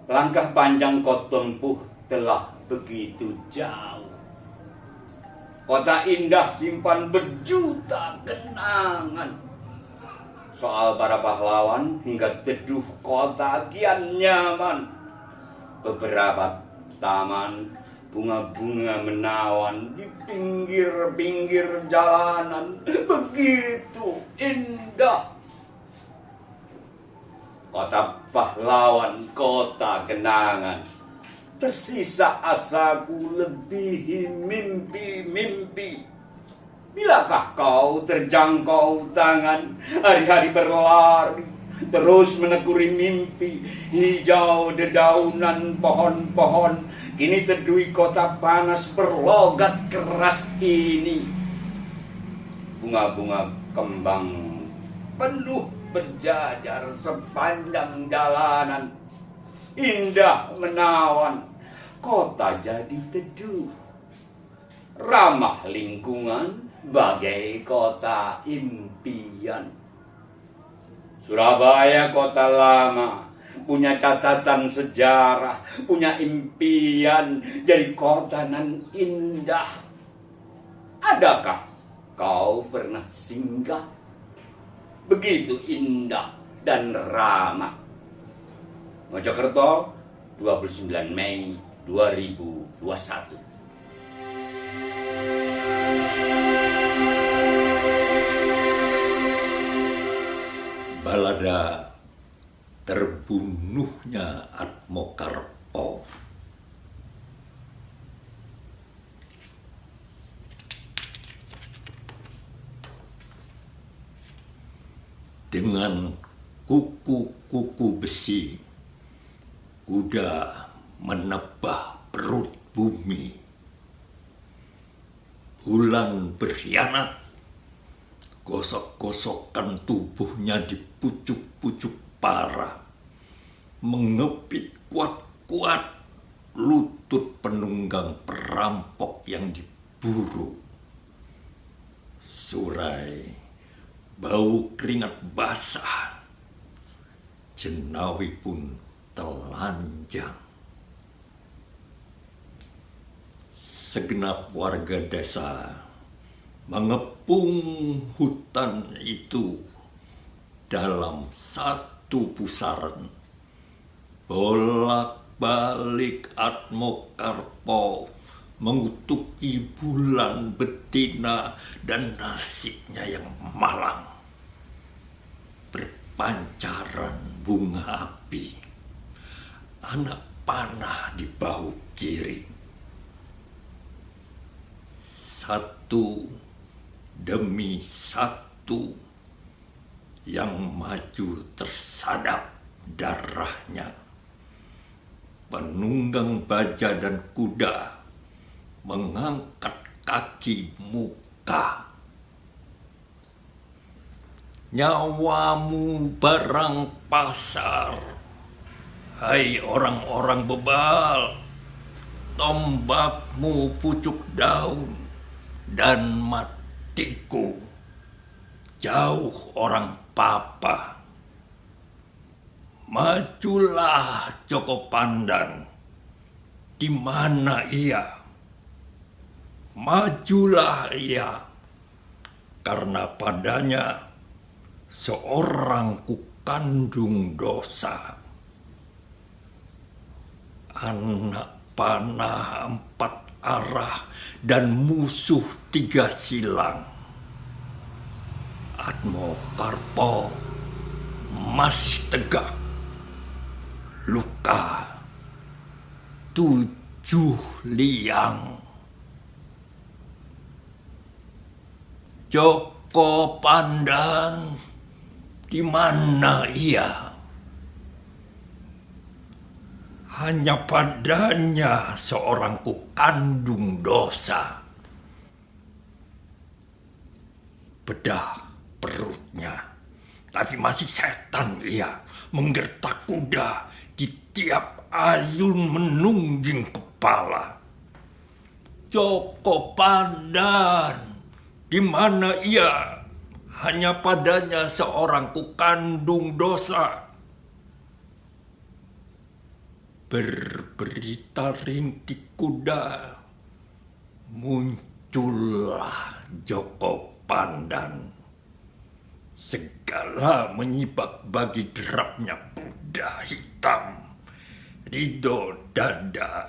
Langkah panjang kau tempuh telah begitu jauh. Kota indah simpan berjuta kenangan. Soal para pahlawan hingga teduh kota kian nyaman. Beberapa taman, bunga-bunga menawan di pinggir-pinggir jalanan. Begitu indah. Kota pahlawan, kota kenangan. Tersisa asaku lebihi mimpi-mimpi. Bilakah kau terjangkau tangan, hari-hari berlari, terus menekuni mimpi. Hijau dedaunan pohon-pohon, kini teduhi kota panas berlogat keras ini. Bunga-bunga kembang penuh berjajar sepanjang jalanan. Indah menawan, kota jadi teduh. Ramah lingkungan, bagai kota impian. Surabaya kota lama, punya catatan sejarah, punya impian jadi kota nan indah. Adakah kau pernah singgah? Begitu indah dan ramah. Mojokerto, 29 Mei 2021. Balada terbunuhnya Atmokarpo. Dengan kuku-kuku besi, kuda menebah perut bumi. Bulan berkhianat, gosok-gosokkan tubuhnya di pucuk-pucuk parah, mengepit kuat-kuat lutut penunggang perampok yang diburu. Surai, bau keringat basah, jenawi pun telanjang. Segenap warga desa mengepung hutan itu dalam satu pusaran. Bolak-balik Atmokarpo mengutuki bulan betina dan nasibnya yang malang. Berpancaran bunga api, anak panah di bahu kiri. Satu demi satu yang maju tersadap darahnya. Penunggang baja dan kuda mengangkat kaki muka. Nyawamu barang pasar, hai orang-orang bebal. Tombakmu pucuk daun dan matiku jauh orang papa. Majulah Joko Pandan, di mana ia? Majulah ia, karena padanya seorang kukandung dosa. Anak panah 4 arah dan musuh 3 silang. Atmokarpo masih tegak. Luka 7 liang. Joko Pandan, di mana ia? Hanya padanya seorang kukandung dosa. Bedah perutnya, tapi masih setan ia, menggertak kuda di tiap ayun menungging kepala. Joko Pandan, di mana ia? Hanya padanya seorang kukandung dosa. berberita rintik kuda, muncullah Joko Pandan. Segala menyibak bagi derapnya kuda hitam. Ridho dada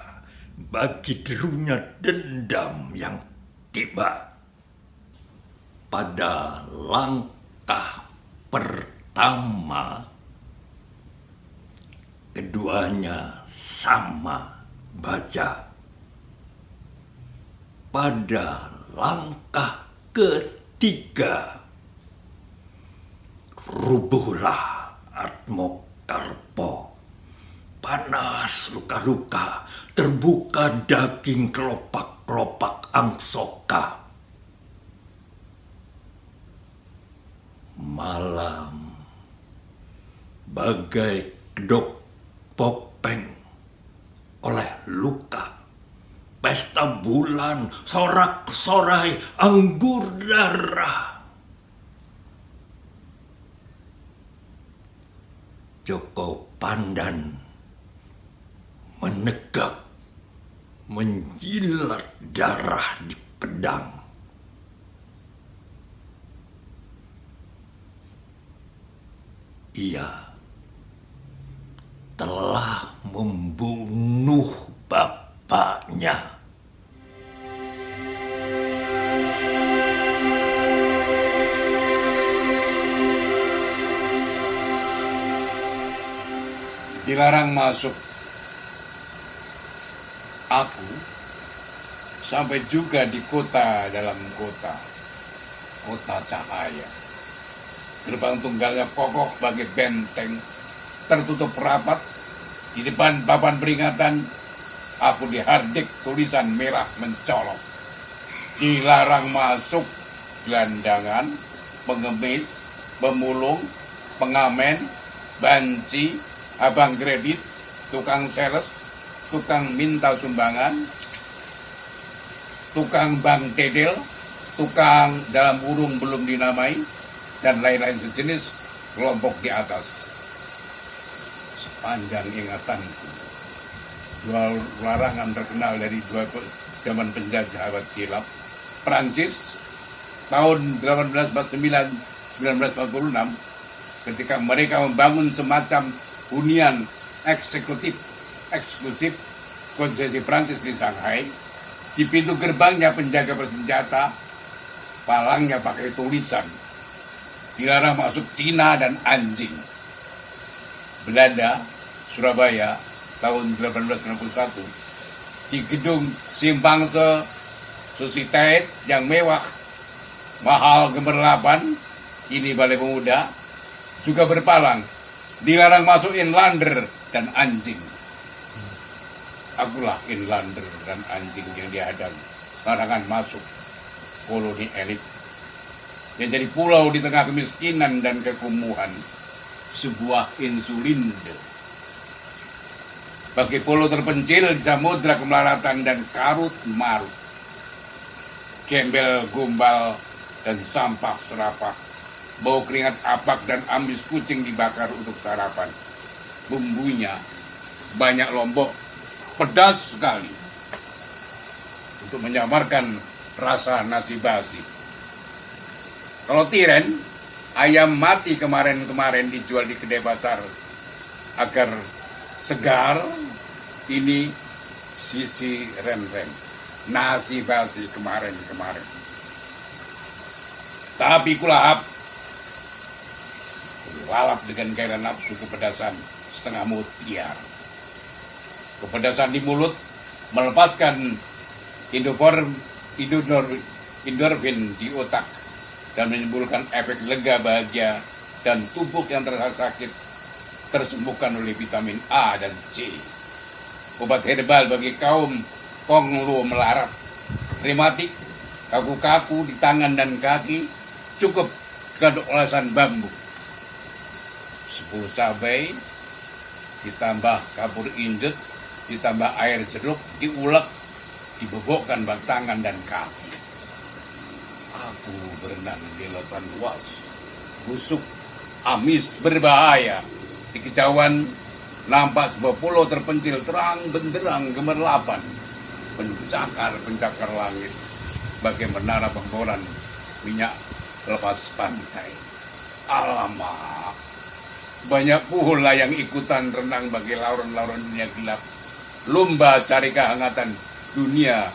bagi derunya dendam yang tiba. Pada langkah pertama, keduanya sama baja. Pada langkah ketiga, rubuhlah Atmokarpo. Panas luka-luka, terbuka daging kelopak-kelopak Angsoka. Malam bagai kedok popeng oleh luka. Pesta bulan, sorak-sorai, anggur darah. Joko Pandan menegak, menjilat darah di pedang. Ia telah membunuh bapaknya. Dilarang masuk. Aku sampai juga di kota dalam kota, kota cahaya. Gerbang tunggalnya kokoh bagai benteng, tertutup rapat. Di depan papan peringatan, aku dihardik tulisan merah mencolok. Dilarang masuk gelandangan, pengemis, pemulung, pengamen, banci, abang kredit, tukang sales, tukang minta sumbangan, tukang bank dedel, tukang dalam burung belum dinamai, dan lain-lain sejenis kelompok di atas. Sepanjang ingatanku, dua larangan terkenal dari dua zaman penjajah abad silap, Prancis tahun 1849-1946, ketika mereka membangun semacam hunian eksklusif konsesi Prancis di Shanghai. Di pintu gerbangnya penjaga bersenjata, palangnya pakai tulisan dilarang masuk Cina dan anjing. Belanda, Surabaya tahun 1861, di gedung Simpang Society yang mewah, mahal gemerlapan, ini Balai Pemuda, juga berpalang dilarang masuk inlander dan anjing. Akulah inlander dan anjing yang dihadang larangan masuk koloni elit yang jadi pulau di tengah kemiskinan dan kekumuhan, sebuah insulinde. Bagi pulau terpencil di samudra kemelaratan dan karut marut, gembel gombal dan sampah serapah, bau keringat apak dan ambis kucing dibakar untuk sarapan. Bumbunya banyak lombok, pedas sekali untuk menyamarkan rasa nasi basi. Kalau tiren, ayam mati kemarin-kemarin dijual di kedai pasar agar segar. Ini sisi rem-rem, nasi basi kemarin-kemarin. Tapi kulahap, lalap dengan gairah nafsu kepedasan setengah mutiar. Kepedasan di mulut melepaskan endorfin di otak dan menimbulkan efek lega bahagia, dan tubuh yang terasa sakit tersembuhkan oleh vitamin A dan C. Obat herbal bagi kaum konglo melarat, rematik, kaku-kaku di tangan dan kaki, cukup dengan olesan bambu. 10 cabai ditambah kapur injet, ditambah air jeruk, diulek, dibobokkan bak tangan dan kaki. Aku berenang di lautan luas, busuk, amis, berbahaya. Di kejauhan nampak sebuah pulau terpencil terang benderang gemerlapan, pencakar langit, bagai menara pengboran minyak lepas pantai. Alamak, banyak pula yang ikutan renang bagi lauran-lauran dunia gelap, lomba cari kehangatan dunia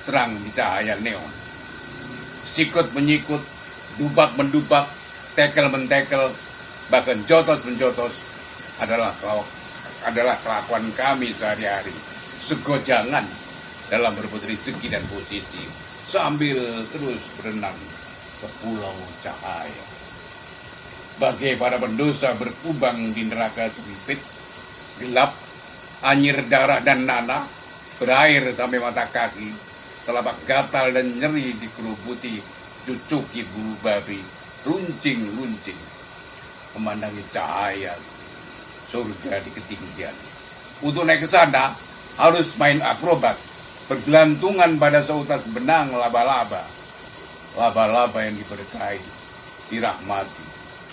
terang di cahaya neon. Sikut menyikut, dubak mendubak, tekel mentekel, bahkan jotos menjotos adalah kelakuan kami sehari-hari. Segojangan dalam berebut rezeki dan posisi, sambil terus berenang ke pulau cahaya. Bagai para pendosa berkubang di neraka sempit, gelap, anyir darah dan nanah, berair sampai mata kaki, telapak gatal dan nyeri dikerubuti, cucuki bulu babi, runcing-runcing, memandangi cahaya surga di ketinggian. Untuk naik ke sana, harus main akrobat, bergelantungan pada seutas benang laba-laba. Laba-laba yang diberkahi, dirahmati,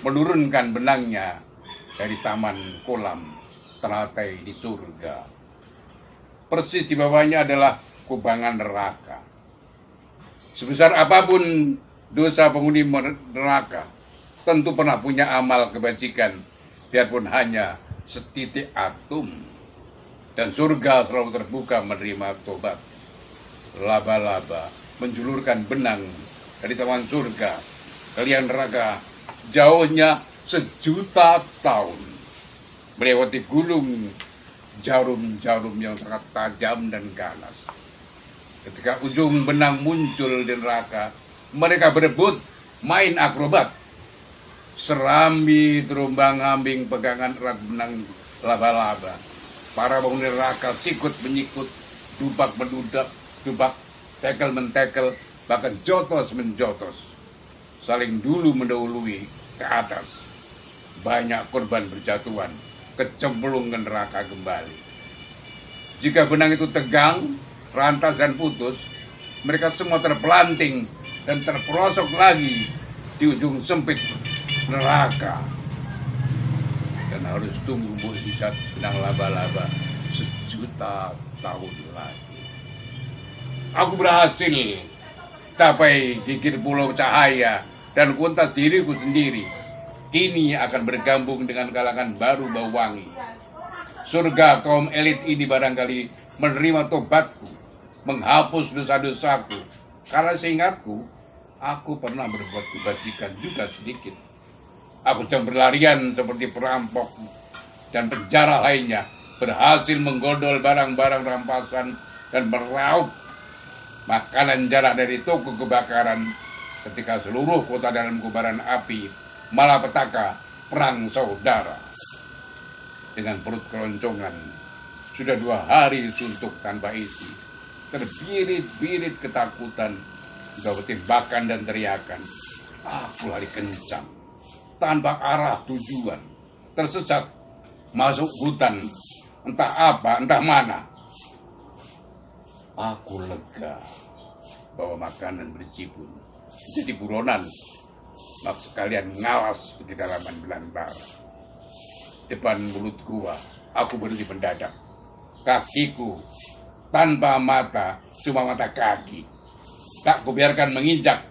menurunkan benangnya dari taman kolam teratai di surga. Persis di bawahnya adalah kubangan neraka. Sebesar apapun dosa penghuni neraka, tentu pernah punya amal kebajikan, biarpun hanya setitik atom. Dan surga selalu terbuka menerima tobat. Laba-laba menjulurkan benang dari taman surga ke liang neraka, jauhnya 1.000.000 tahun, melewati gulung jarum-jarum yang sangat tajam dan ganas. Ketika ujung benang muncul di neraka, mereka berebut main akrobat. Serambi terombang-ambing pegangan erat benang laba-laba. Para penghuni neraka sikut menyikut, dubak mendudak, dubak, tekel mentekel, bahkan jotos menjotos, saling dulu mendahului ke atas. Banyak korban berjatuhan, kecemplung ke neraka kembali. Jika benang itu tegang, rantas dan putus, mereka semua terpelanting dan terperosok lagi di ujung sempit neraka, dan harus tunggu mukjizat benang laba-laba 1.000.000 tahun lagi. Aku berhasil capai gigir pulau cahaya dan kuntas diriku sendiri. Kini akan bergabung dengan kalangan baru bau wangi. Surga kaum elit ini barangkali menerima tobatku, menghapus dosa-dosaku. Karena seingatku, aku pernah berbuat kebajikan juga sedikit. Aku sedang berlarian seperti perampok dan penjara lainnya, berhasil menggodol barang-barang rampasan dan meraup makanan jarak dari toko kebakaran, ketika seluruh kota dalam kobaran api malapetaka perang saudara. Dengan perut keroncongan, sudah 2 hari suntuk tanpa isi, terbirit-birit ketakutan, juga tembakan dan teriakan. Aku lari kencang, tanpa arah tujuan, tersesat, masuk hutan, entah apa, entah mana. Aku lega bahwa makanan berjibun jadi buronan, maka sekalian ngalas di kedalaman belantara. Depan mulut gua, aku berhenti mendadak. Kakiku tanpa mata, cuma mata kaki. Tak kubiarkan menginjak,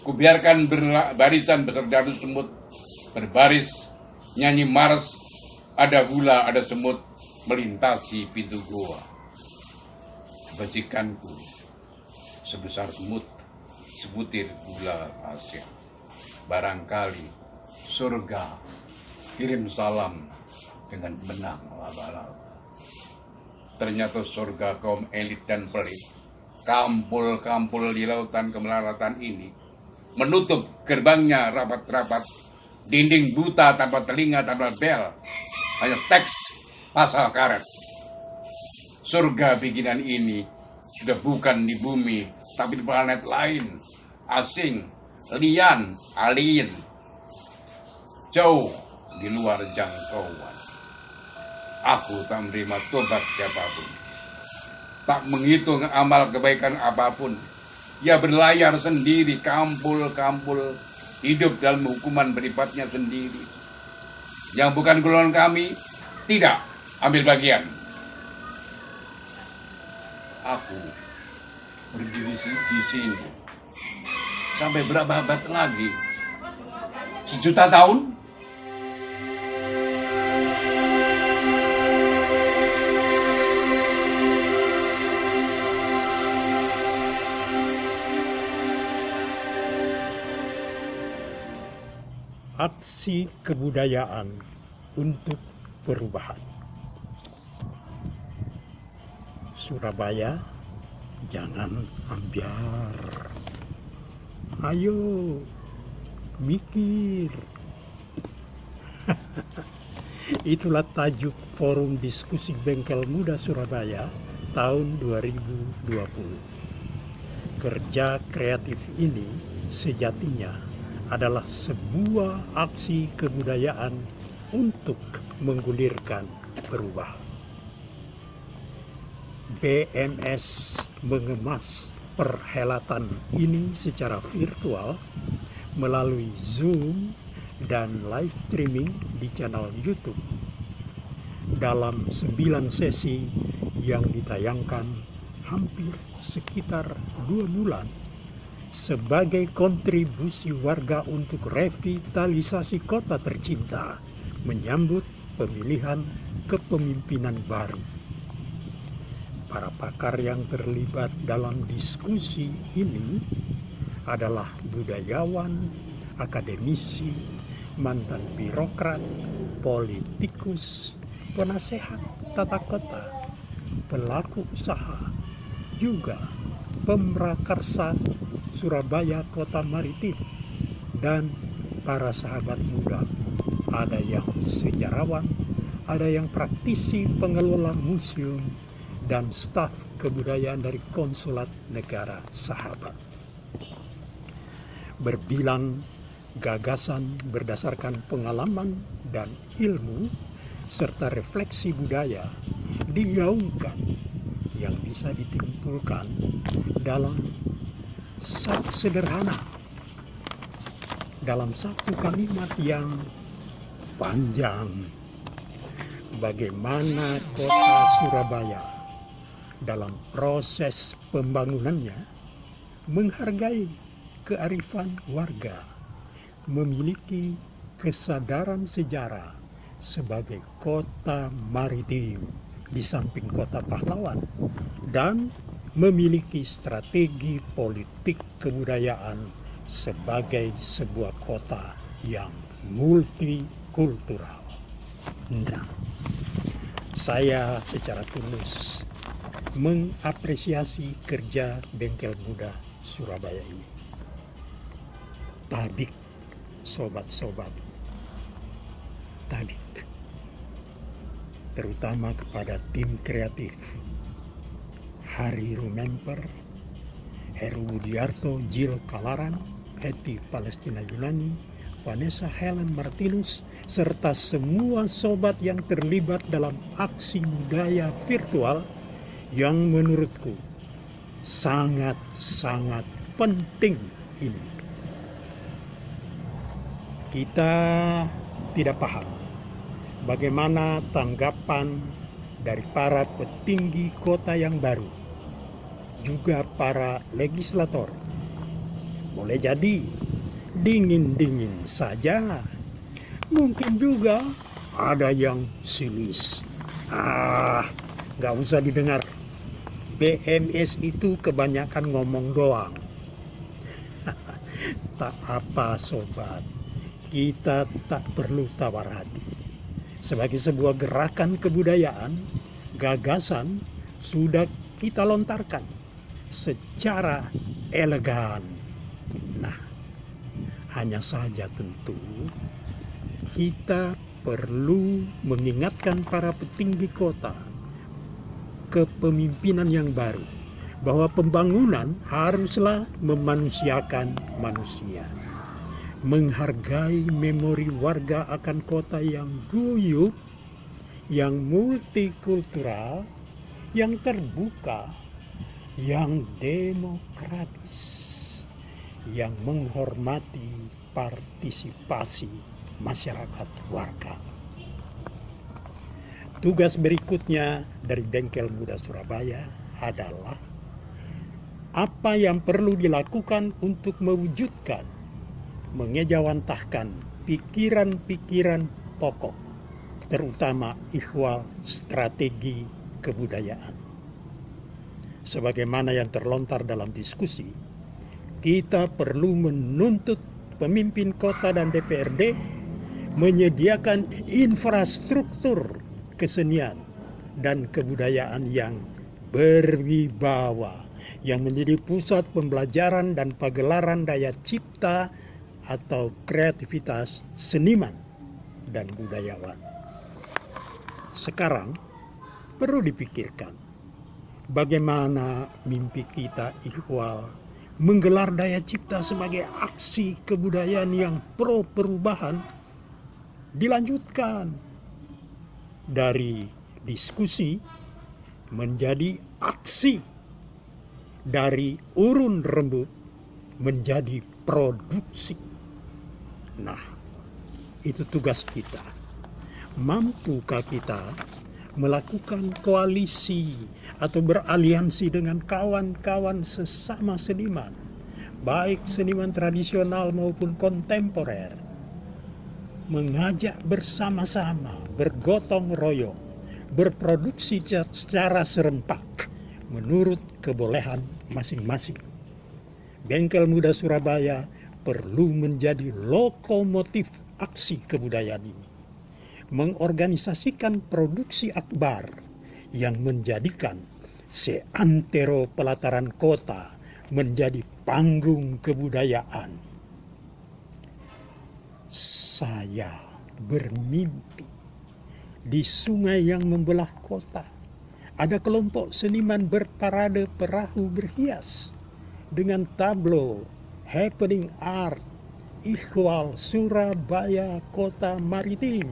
kubiarkan barisan berserdadu semut, berbaris, nyanyi mars, ada gula, ada semut, melintasi pintu gua. Kebajikanku sebesar semut, sebutir gula pasir. Barangkali surga kirim salam dengan benang laba-laba. Ternyata surga kaum elit dan pelit, kampul-kampul di lautan kemelaratan ini, menutup gerbangnya rapat-rapat, dinding buta tanpa telinga, tanpa bel, hanya teks pasal karet. Surga bikinan ini sudah bukan di bumi, tapi di planet lain, asing, lian, alien, jauh di luar jangkauan. Aku tak menerima tobat siapapun, tak menghitung amal kebaikan apapun. Ia berlayar sendiri, kampul-kampul, hidup dalam hukuman berlibatnya sendiri. Yang bukan golongan kami, tidak, ambil bagian. Aku berdiri di sini sampai berapa abad lagi? 1.000.000 tahun? Aksi kebudayaan untuk perubahan. Surabaya, jangan ambiar. Ayo, mikir. Itulah tajuk Forum Diskusi Bengkel Muda Surabaya tahun 2020. Kerja kreatif ini sejatinya adalah sebuah aksi kebudayaan untuk menggulirkan perubahan. BMS mengemas perhelatan ini secara virtual melalui Zoom dan live streaming di channel YouTube dalam 9 sesi yang ditayangkan hampir sekitar 2 bulan sebagai kontribusi warga untuk revitalisasi kota tercinta menyambut pemilihan kepemimpinan baru. Para pakar yang terlibat dalam diskusi ini adalah budayawan, akademisi, mantan birokrat, politikus, penasehat tata kota, pelaku usaha, juga pemrakarsa Surabaya Kota Maritim, dan para sahabat muda. Ada yang sejarawan, ada yang praktisi pengelola museum, dan staf kebudayaan dari Konsulat Negara Sahabat. Berbilang gagasan berdasarkan pengalaman dan ilmu, serta refleksi budaya digaungkan yang bisa ditimpulkan dalam sederhana, dalam satu kalimat yang panjang. Bagaimana kota Surabaya dalam proses pembangunannya menghargai kearifan warga, memiliki kesadaran sejarah sebagai kota maritim di samping kota pahlawan, dan memiliki strategi politik kebudayaan sebagai sebuah kota yang multikultural. Nah, saya secara tulus mengapresiasi kerja Bengkel Muda Surabaya ini. Tabik, sobat-sobat, tabik. Terutama kepada tim kreatif Hari Rumemper, Heru Budiarto, Jill Kalaran, Hetty Palestina Yunani, Vanessa Helen Martinus, serta semua sobat yang terlibat dalam aksi budaya virtual yang menurutku sangat-sangat penting ini. Kita tidak paham bagaimana tanggapan dari para petinggi kota yang baru, juga para legislator. Boleh jadi dingin-dingin saja, mungkin juga ada yang sinis. Gak usah didengar. BMS itu kebanyakan ngomong doang. Tak apa sobat, kita tak perlu tawar hati. Sebagai sebuah gerakan kebudayaan, gagasan sudah kita lontarkan secara elegan. Nah, hanya saja tentu kita perlu mengingatkan para petinggi kota, kepemimpinan yang baru, bahwa pembangunan haruslah memanusiakan manusia, menghargai memori warga akan kota yang guyup, yang multikultural, yang terbuka, yang demokratis, yang menghormati partisipasi masyarakat warga. Tugas berikutnya dari Bengkel Muda Surabaya adalah apa yang perlu dilakukan untuk mewujudkan, mengejawantahkan pikiran-pikiran pokok, terutama ihwal strategi kebudayaan. Sebagaimana yang terlontar dalam diskusi, kita perlu menuntut pemimpin kota dan DPRD menyediakan infrastruktur kesenian dan kebudayaan yang berwibawa, yang menjadi pusat pembelajaran dan pagelaran daya cipta atau kreativitas seniman dan budayawan. Sekarang perlu dipikirkan bagaimana mimpi kita ihwal menggelar daya cipta sebagai aksi kebudayaan yang pro perubahan dilanjutkan dari diskusi menjadi aksi, dari urun rembuk menjadi produksi. Nah, itu tugas kita. Mampukah kita melakukan koalisi atau beraliansi dengan kawan-kawan sesama seniman, baik seniman tradisional maupun kontemporer, mengajak bersama-sama, bergotong royong, berproduksi secara serempak menurut kebolehan masing-masing. Bengkel Muda Surabaya perlu menjadi lokomotif aksi kebudayaan ini, mengorganisasikan produksi akbar yang menjadikan seantero pelataran kota menjadi panggung kebudayaan. Saya bermimpi di sungai yang membelah kota ada kelompok seniman berparade perahu berhias dengan tablo happening art ihwal Surabaya kota maritim.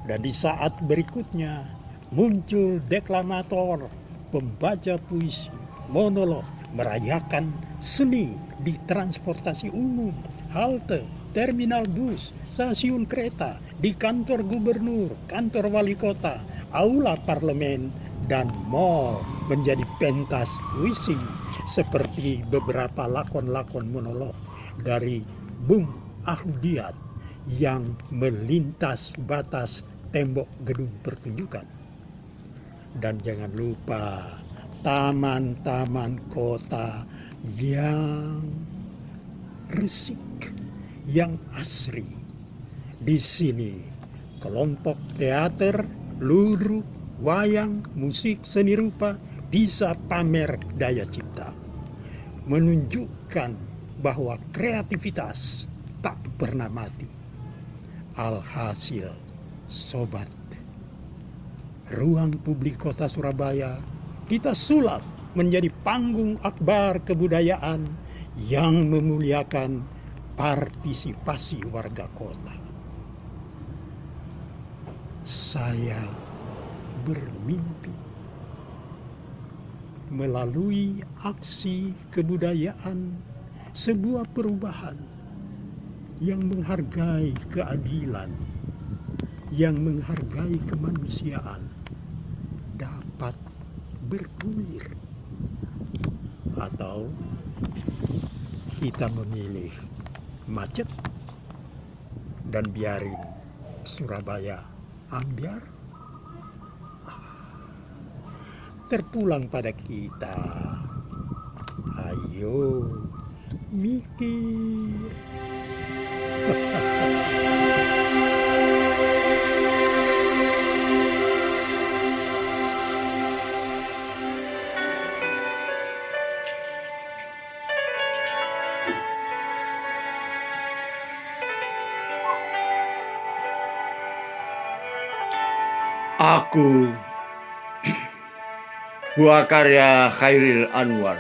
Dan di saat berikutnya muncul deklamator, pembaca puisi, monolog merayakan seni di transportasi umum, halte, terminal bus, stasiun kereta, di kantor gubernur, kantor wali kota, aula parlemen, dan mall menjadi pentas puisi seperti beberapa lakon-lakon monolog dari Bung Ahudiyat yang melintas batas tembok gedung pertunjukan. Dan jangan lupa taman-taman kota yang resik, yang asri. Di sini kelompok teater, ludruk, wayang, musik, seni rupa bisa pamer daya cipta, menunjukkan bahwa kreativitas tak pernah mati. Alhasil, sobat, ruang publik kota Surabaya kita sulap menjadi panggung akbar kebudayaan yang memuliakan partisipasi warga kota. Saya bermimpi melalui aksi kebudayaan sebuah perubahan yang menghargai keadilan, yang menghargai kemanusiaan dapat bergulir. Atau kita memilih macet dan biarin Surabaya ambiar. Terpulang pada kita. Ayo mikir. Aku, buah karya Khairil Anwar.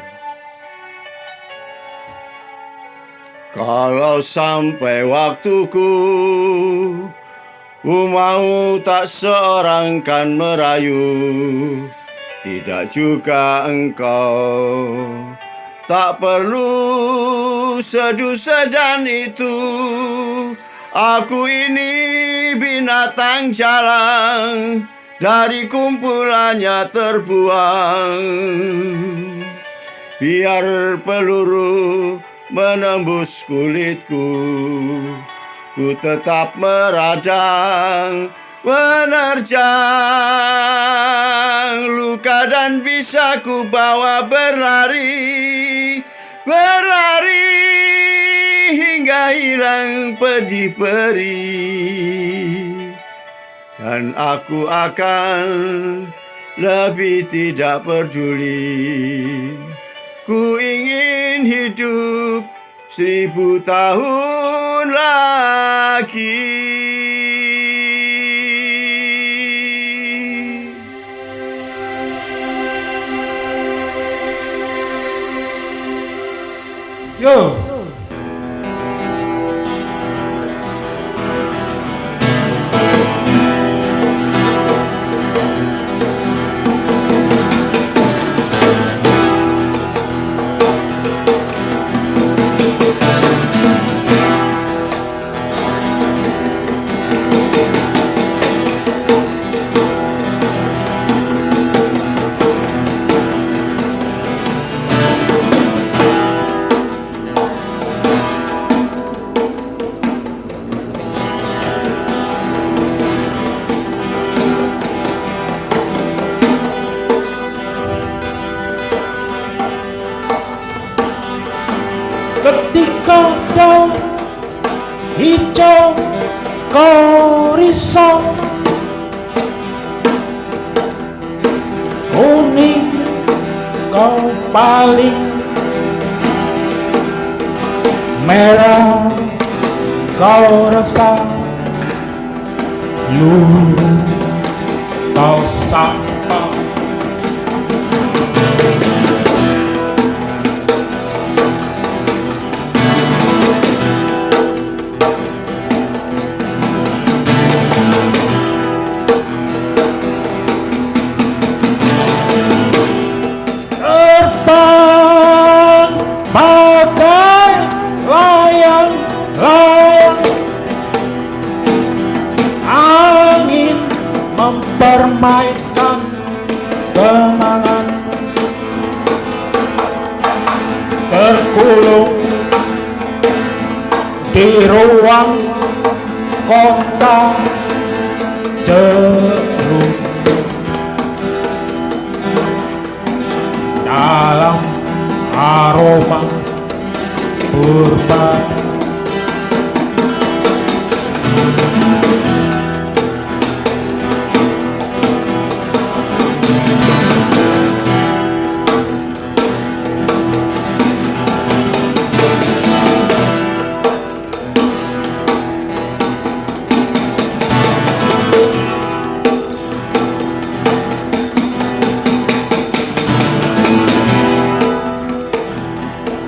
Kalau sampai waktuku, ku mau tak seorang kan merayu, tidak juga engkau. Tak perlu seduh sedan itu. Aku ini binatang jalan dari kumpulannya terbuang. Biar peluru menembus kulitku, ku tetap meradang, menerjang luka dan bisa ku bawa berlari, berlari hingga hilang pedih perih. Dan aku akan lebih tidak peduli. Ku ingin hidup 1000 tahun lagi. Yo. Ketika daun hijau kau risau, kuning kau paling, merah kau resah, luruh kau sapa. Bagai layang-layang, angin mempermainkan kenangan, terkulung di ruang kota jeruk. Dalam aroma purba,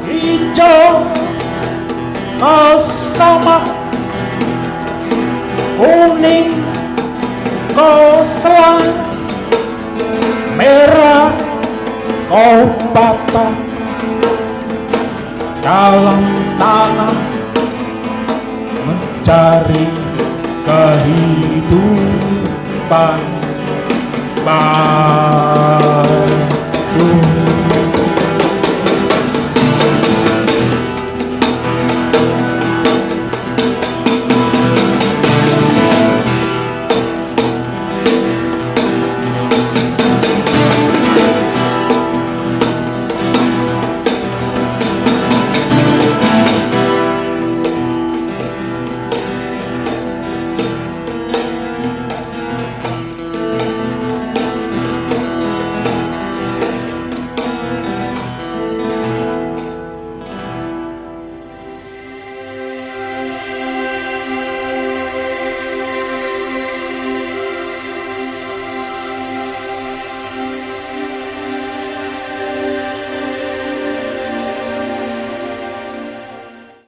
hijau kau sama, kuning kau selang, merah kau patah dalam tanah mencari kehidupan baru.